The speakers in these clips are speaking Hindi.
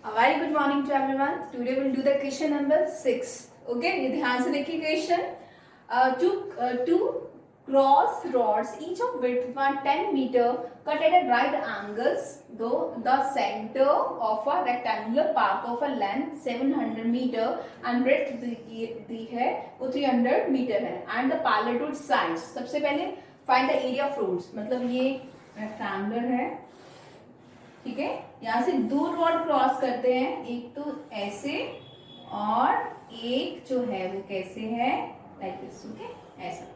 A very good morning to everyone. Today we'll do the question number 6. Okay, ये ध्यान से देखिए question. Two cross rods, each of width 10 meter, cut at a right angles. Though the center of a rectangular path of a length 700 meter and breadth दी है वो 300 meter है. And the parallel to its sides. सबसे पहले find the area of roads. मतलब ये rectangular है, ठीक है. यहाँ से दो रॉड क्रॉस करते हैं, एक तो ऐसे और एक जो है वो कैसे है, लाइक दिस. ओके, ऐसा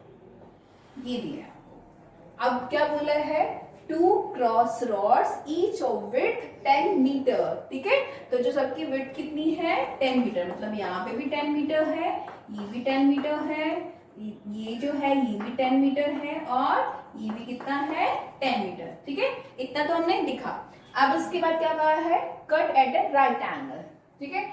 ये दिया आपको. अब क्या बोला है, two cross roads each of width 10 metre. ठीक है, तो जो सबकी विड्थ कितनी है 10 मीटर. मतलब यहाँ पे भी 10 मीटर है, ये भी 10 मीटर है, ये जो है ये भी 10 मीटर है और ये भी कितना है 10 मीटर. ठीक है, इतना तो हमने दिखा. अब इसके बाद क्या कहा है, cut at a right angle. ठीक है,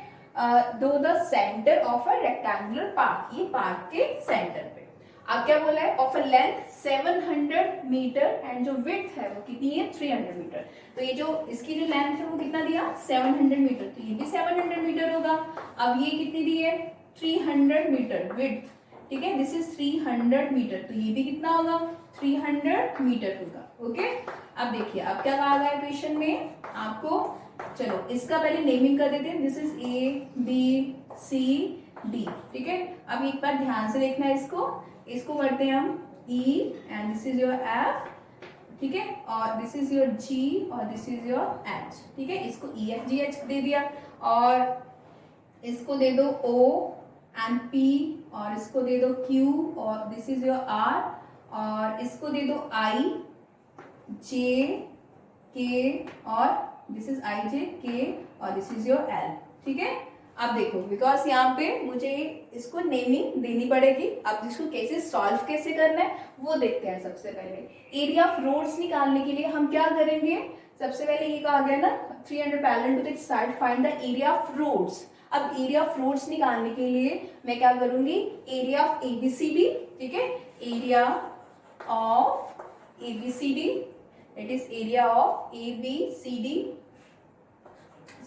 दो the centre of a rectangular part, ये पार्ट के सेंटर पे. अब क्या बोला है, of a length 700 metre and जो विड्थ है वो कितनी है 300 मीटर. तो ये जो इसकी जो लेंथ है वो कितना दिया 700 मीटर, तो ये भी 700 मीटर होगा. अब ये कितनी दी है 300 मीटर विड्थ. ठीक है, दिस इज 300 मीटर, तो ये भी कितना होगा 300 मीटर होगा. ओके, अब देखिए अब क्या कहा गया क्वेश्चन में आपको. चलो इसका पहले नेमिंग कर देते हैं. This is A B C D. ठीक है, अब एक बार ध्यान से देखना है इसको करते हैं हम E and this is your F. ठीक है, और दिस इज योर जी और दिस इज योर एच. ठीक है, इसको ई एफ जी एच दे दिया और इसको दे दो ओ एंड पी और इसको दे दो क्यू और दिस इज योर आर और इसको दे दो आई जे के और दिस इज आई जे के और दिस इज योर एल. ठीक है, अब देखो बिकॉज यहाँ पे मुझे इसको नेमिंग देनी पड़ेगी. अब इसको कैसे सॉल्व कैसे करना है वो देखते हैं. सबसे पहले एरिया ऑफ रोड्स निकालने के लिए हम क्या करेंगे, सबसे पहले ये कहा गया ना 300 parallel to the side find the area of roads. अब एरिया ऑफ रोड्स निकालने के लिए मैं क्या करूंगी, एरिया ऑफ एबीसीडी. ठीक है, area of ABCD, it is area of ABCD.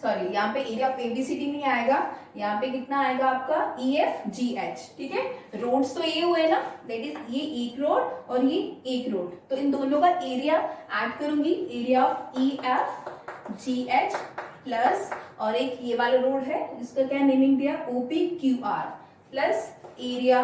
Sorry, यहाँ पे एरिया ऑफ एबीसीडी नहीं आएगा, यहाँ पे कितना आएगा आपका ई एफ जी एच. ठीक है, रोड्स तो ये हुए ना, दैट इज ये एक रोड और ये एक रोड, तो इन दोनों का एरिया ऐड करूंगी. Area of E F G H plus और एक ये वाला रोड है जिसका क्या नेमिंग दिया OP Q are plus area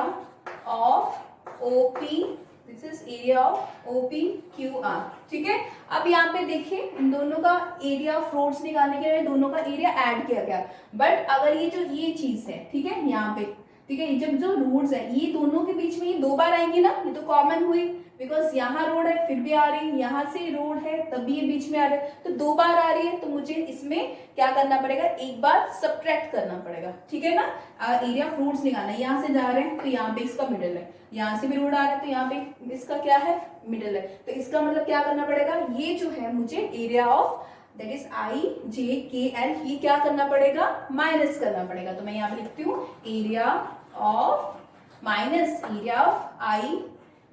of OP, this is area of OP Q R. ठीक है, अब यहाँ पे देखिए इन दोनों का एरिया ऑफ रोड्स निकालने के लिए दोनों का एरिया ऐड किया गया. बट अगर ये जो ये चीज है, ठीक है यहाँ पे, ठीक है, जब जो रोड्स है ये दोनों के बीच में ये दो बार आएंगी ना, ये तो कॉमन हुई बिकॉज यहाँ रोड है फिर भी आ रही, यहाँ से रोड है तब भी ये बीच में आ रहा है, तो दो बार आ रही है, तो मुझे इसमें क्या करना पड़ेगा, एक बार सब्ट्रैक्ट करना पड़ेगा. ठीक है ना, एरिया ऑफ रोड्स निकालना है. यहाँ से जा रहे हैं तो यहाँ पे इसका मिडल है, यहाँ से भी रोड आ रहा है तो यहाँ पे इसका क्या है मिडल है, तो इसका मतलब क्या करना पड़ेगा, ये जो है मुझे area of that is I J K L, ये क्या करना पड़ेगा माइनस करना पड़ेगा. तो मैं यहाँ पे लिखती हूँ area of minus area of I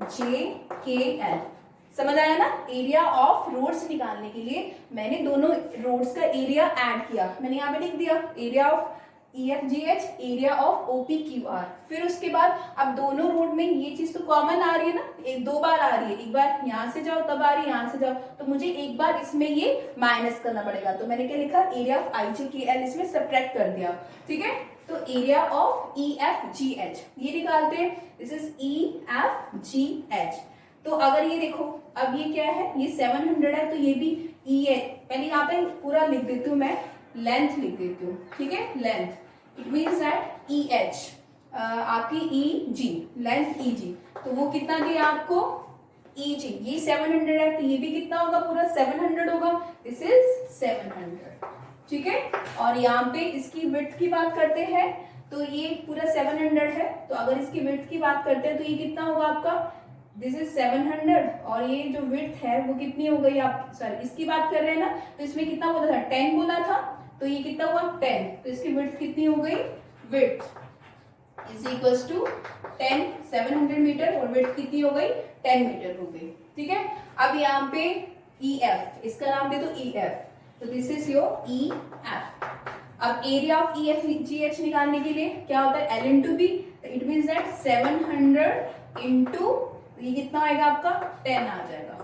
J K L. समझ आया ना. एरिया ऑफ रोड्स निकालने के लिए मैंने दोनों रोड्स का एरिया ऐड किया, मैंने यहाँ पे लिख दिया area of E F G H area of OP Q are. फिर उसके बाद अब दोनों रोड में ये चीज तो कॉमन आ रही है ना, एक दो बार आ रही है, एक बार यहाँ से जाओ तब आ रही है, यहाँ से जाओ, तो मुझे एक बार इसमें ये माइनस करना पड़ेगा. तो मैंने क्या लिखा area of I J K L, इसमें सब्ट्रैक्ट कर दिया. ठीक है, तो area of E F G H ये निकालते हैं, this is E F G H. तो अगर ये देखो अब ये क्या है, ये 700 है तो ये भी ई है. पहले यहाँ पे पूरा लिख देती हूँ मैं, लेंथ लिख देती हूँ. ठीक है, length it means that E H आपकी ई जी लेंथ ई जी, तो वो कितना दिया आपको ई जी. ये 700 है तो ये भी कितना होगा पूरा 700 होगा, दिस इज 700. ठीक है, और यहाँ पे इसकी विड्थ की बात करते हैं तो ये पूरा 700 है, तो अगर इसकी विड्थ की बात करते हैं तो ये कितना होगा आपका, दिस इज 700 और ये जो विड्थ है वो कितनी हो गई आप, सॉरी इसकी बात कर रहे हैं ना, तो इसमें कितना बोला था 10 बोला था, तो ये कितना हुआ 10, तो इसकी विड्थ कितनी हो गई, width is equals to 10 700 metre और विड्थ कितनी हो गई 10 मीटर हो गई. ठीक है, अब यहाँ पे ई एफ, इसका नाम दे दो ई एफ, तो this is your E F. अब area of E F G H निकालने के लिए क्या होता है, L into B, it means that 700 into, ये कितना आएगा आपका 10 आ जाएगा,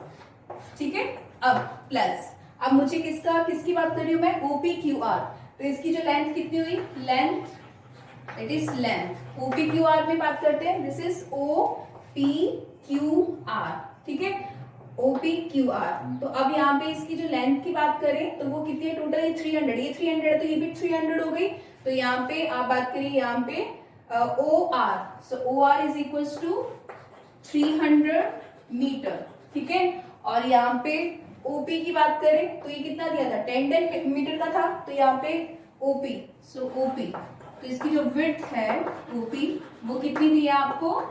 ठीक है। अब प्लस, अब मुझे किसकी बात कर रही हूँ मैं, ओपी क्यू आर, तो इसकी जो लेंथ कितनी हुई, length it is length, OP Q R में बात करते हैं, this is O P Q R, ठीक है, ओपी क्यू आर। तो अब यहाँ पे इसकी जो लेंथ की बात करें तो वो कितनी है टोटल, ये 300, ये 300 है तो ये भी 300 हो गई। तो यहाँ पे आप बात करिए यहाँ पे O R, so O R is equals to 300 metre, ठीक है। और यहाँ पे ओपी की बात करें तो ये कितना दिया था, 10 मीटर का था, तो यहाँ पे ओपी, सो ओपी, तो इसकी जो विड्थ है ओपी वो कितनी दी है आपको,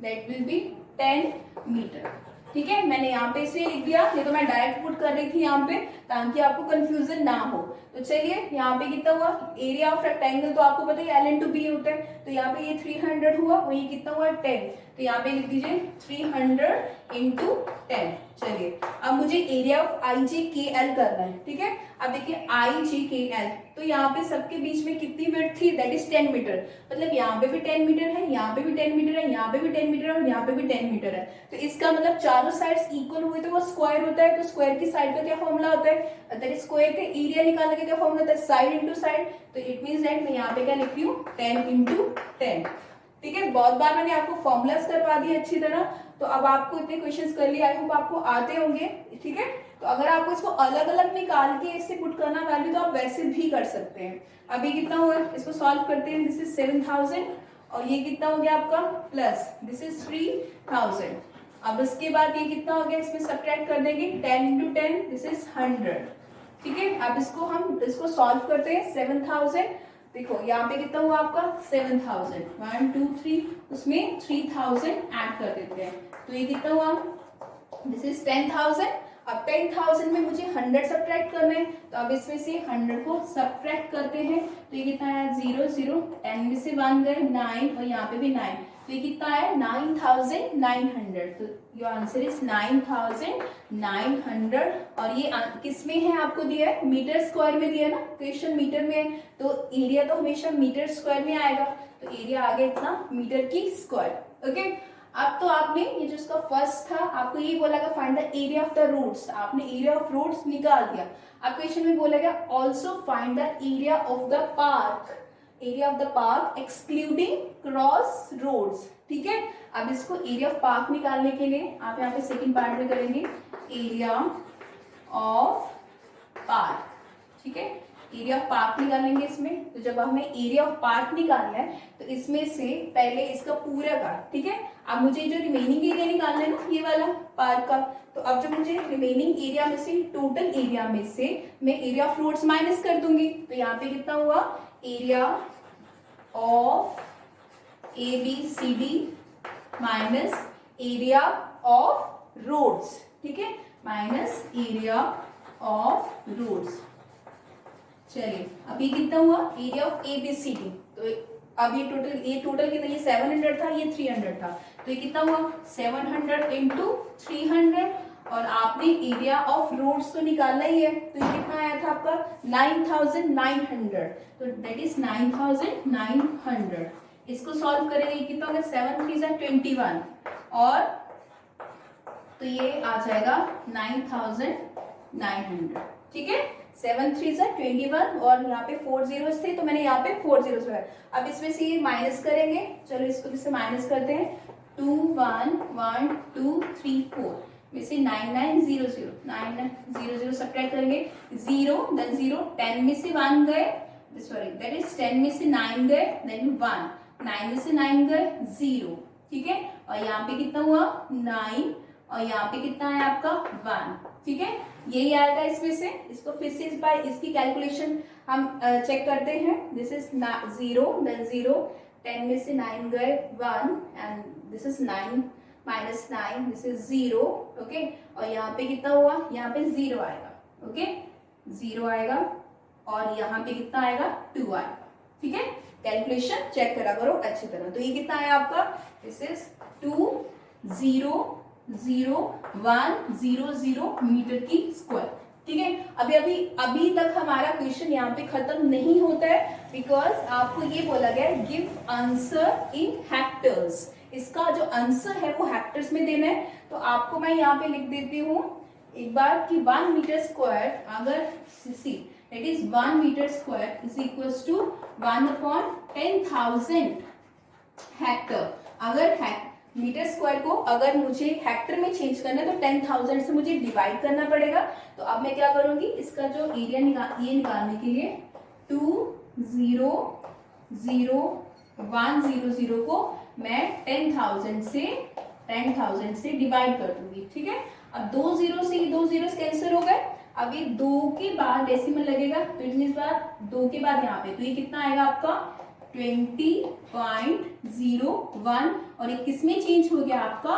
दैट विल बी 10 मीटर, ठीक है। मैंने यहाँ पे इसलिए लिख दिया, ये तो मैं डायरेक्ट पुट कर रही थी यहाँ पे ताकि आपको कंफ्यूजन ना हो। तो चलिए यहाँ पे कितना हुआ, एरिया ऑफ रेक्टेंगल तो आपको पता है एल इंटू बी होता है, तो यहाँ पे ये 300 हुआ और ये कितना हुआ 10, तो यहाँ पे लिख दीजिए 300 इंटू 10। चलिए अब मुझे एरिया ऑफ आई जी के एल करना है, ठीक है। अब देखिए आई जी के एल, तो यहाँ पे सबके बीच में कितनी विड्थ थी, दैट इज 10 मीटर, मतलब यहाँ पे भी 10 मीटर है, यहाँ पे भी 10 मीटर है, यहाँ पे भी 10 मीटर है और यहाँ पे भी 10 मीटर है। तो इसका मतलब चारों साइड्स इक्वल हुए तो वो स्क्वायर होता है, तो स्क्वायर की साइड का क्या फॉर्मूला होता है, दैट इज स्क्वायर के एरिया निकालने का क्या फॉर्मूला होता है, साइड इंटू साइड। तो इट मीन्स दैट मैं यहाँ पे क्या लिख रही हूँ 10 इंटू 10, ठीक है। बहुत बार मैंने आपको फॉर्मूलाज करवा दिए अच्छी तरह, तो अब आपको इतने क्वेश्चंस कर लिए, आई होप आपको आते होंगे, ठीक है। तो अगर आपको इसको अलग अलग निकाल के इससे पुट करना वैल्यू तो आप वैसे भी कर सकते हैं। अभी कितना हुआ, इसको सॉल्व करते हैं, दिस इज 7000 और ये कितना हो गया आपका प्लस, दिस इज 3000। अब इसके बाद ये कितना हो गया, इसमें सब्ट्रैक्ट कर देंगे 10 इंटू 10, दिस इज 100, ठीक है। अब इसको सॉल्व करते हैं, 7000, देखो यहाँ पे कितना हुआ आपका 7000, 1 2 3, उसमें 3000 ऐड कर देते हैं, तो ये कितना हुआ, दिस इज 10,000। अब 10,000 में मुझे 100 सब्ट्रैक्ट करना है, तो अब इसमें से 100 को सब्ट्रैक्ट करते हैं, तो ये कितना है 0 0, 10 में से 1 गए 9 और यहाँ पे भी 9, तो ये कितना है 9,900। तो योर आंसर इज 9,900। और ये किस में है आपको दिया है, मीटर स्क्वायर में दिया है ना, क्वेश्चन मीटर में है, तो एरिया तो हमेशा मीटर स्क्वायर में आएगा, तो एरिया आ गया इतना मीटर की स्क्वायर, ओके। अब तो आपने ये जो इसका फर्स्ट था आपको ये बोला गया find the area of the roots, आपने एरिया ऑफ रूट्स निकाल दिया। अब क्वेश्चन में बोला गया also find the area of the park, area of the park excluding cross roads, ठीक है। अब इसको एरिया ऑफ पार्क निकालने के लिए आप यहाँ पे सेकंड पार्ट में करेंगे एरिया ऑफ पार्क, ठीक है। एरिया ऑफ पार्क निकालेंगे इसमें, तो जब हमें एरिया ऑफ पार्क निकालना है तो इसमें से पहले इसका पूरा का, ठीक है। अब मुझे जो रिमेनिंग एरिया निकालना है ना ये वाला पार्क का, तो अब जब मुझे रिमेनिंग एरिया में से टोटल एरिया में से मैं एरिया ऑफ रोड्स माइनस कर दूंगी, तो यहाँ पे कितना हुआ area of A B C D minus area of roads, ठीक है, माइनस एरिया ऑफ रोड्स। चलिए अब ये कितना हुआ area of A B C D, तो अब ये टोटल कितना, ये 700 था, ये 300 था, तो ये कितना हुआ 700 इंटू 300। और आपने एरिया ऑफ रोड्स तो निकालना ही है, तो ये कितना आया था आपका 9,900, तो दैट इज 9,900। इसको सॉल्व करेंगे कितना होगा 7 3 21 और तो ये आ जाएगा 9,900, ठीक है। 7 3 21 और यहाँ पे 4 zeros थे, तो मैंने यहाँ पे 4 zeros है। अब इसमें से ये माइनस करेंगे, चलो इसको इससे माइनस करते हैं, 2 1 1 2 3 4 में से 9 9 0 0 9 0 0 सब्ट्रैक्ट करेंगे, 0 देन 0, 10 में से 1 गए, सॉरी दैट इज 10 में से 9 गए, देन 1, 9 में से 9 गए 0, ठीक है। और यहाँ पे कितना हुआ 9 और यहाँ पे कितना है आपका 1, ठीक है। यही आएगा इसमें से, इसको फिर से इस बार इसकी कैलकुलेशन हम चेक करते हैं, दिस इज 0 देन 0, 10 में से 9 गए 1 and this is 9 minus 9, this is 0, okay. और यहाँ पे कितना हुआ, यहाँ पे 0 आएगा, ओके, 0 आएगा और यहाँ पे कितना आएगा 2 आएगा, ठीक है। कैलकुलेशन चेक करा करो अच्छी तरह। तो ये कितना आया आपका, दिस इज 2 0 0 1 0 0 मीटर की स्क्वायर, ठीक है। अभी तक हमारा क्वेश्चन यहाँ पे खत्म नहीं होता है, बिकॉज आपको ये बोला गया है गिव आंसर इन हेक्टर्स। इसका जो आंसर है वो हेक्टर्स में देना है। तो आपको मैं यहाँ पे लिख देती हूँ एक बार कि 1 मीटर स्क्वायर, अगर see that is 1 metre square is equals to 1/10,000 hectare. अगर मीटर स्क्वायर को अगर मुझे हेक्टर में चेंज करना है तो 10,000 से मुझे डिवाइड करना पड़ेगा। तो अब मैं क्या करूंगी, इसका जो एरिया ये निकालने के लिए 2,0,0,1,0,0 को मैं 10,000 से डिवाइड कर दूंगी। ठीक है। अब 2 जीरो से 2 जीरो कैंसिल हो गए। अब ये 2 के बाद डेसिमल लगेगा, तो इस बार 2 के बाद यहाँ पे, तो ये कितना आएगा आपका 20.01, और ये किस में चेंज हो गया आपका,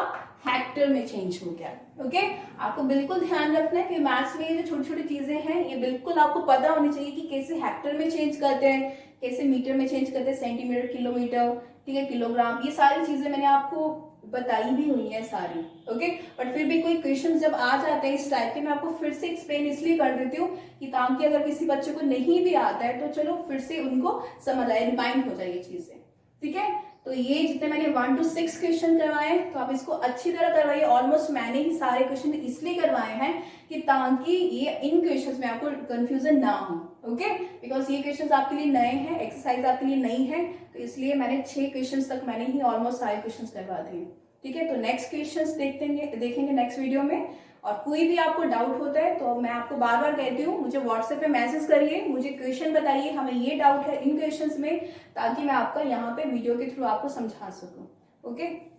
हेक्टर में चेंज हो गया। ओके। आपको बिल्कुल ध्यान रखना है कि मैथ्स में ये जो छोटी छोटी चीजें हैं ये बिल्कुल आपको पता होनी चाहिए कि कैसे हेक्टर में चेंज करते हैं, कैसे मीटर में चेंज करते हैं, सेंटीमीटर, किलोमीटर, ठीक है, किलोग्राम, ये सारी चीजें मैंने आपको बताई भी हुई है सारी। ओके। बट फिर भी कोई क्वेश्चन जब आ जाते हैं इस टाइप के, मैं आपको फिर से एक्सप्लेन इसलिए कर देती हूँ कि ताकि अगर किसी बच्चे को नहीं भी आता है तो चलो फिर से उनको समझ आए, रिमाइंड हो जाए ये चीजें। ठीक है। तो ये जितने मैंने 1 to 6 क्वेश्चन करवाए, तो आप इसको अच्छी तरह करवाइए। ऑलमोस्ट मैंने ही सारे क्वेश्चन इसलिए करवाए हैं कि ताकि ये इन क्वेश्चंस में आपको कंफ्यूजन ना हो। ओके। बिकॉज ये क्वेश्चंस आपके लिए नए हैं, एक्सरसाइज आपके लिए नई है, तो इसलिए मैंने 6 क्वेश्चंस तक मैंने ही ऑलमोस्ट सारे क्वेश्चंस करवा दिए। ठीक है। तो नेक्स्ट क्वेश्चंस देखेंगे नेक्स्ट वीडियो में। और कोई भी आपको डाउट होता है तो मैं आपको बार बार कहती हूँ, मुझे व्हाट्सएप पे मैसेज करिए, मुझे क्वेश्चन बताइए, हमें ये डाउट है इन क्वेश्चंस में, ताकि मैं आपका यहाँ पे वीडियो के थ्रू आपको समझा सकूँ। ओके।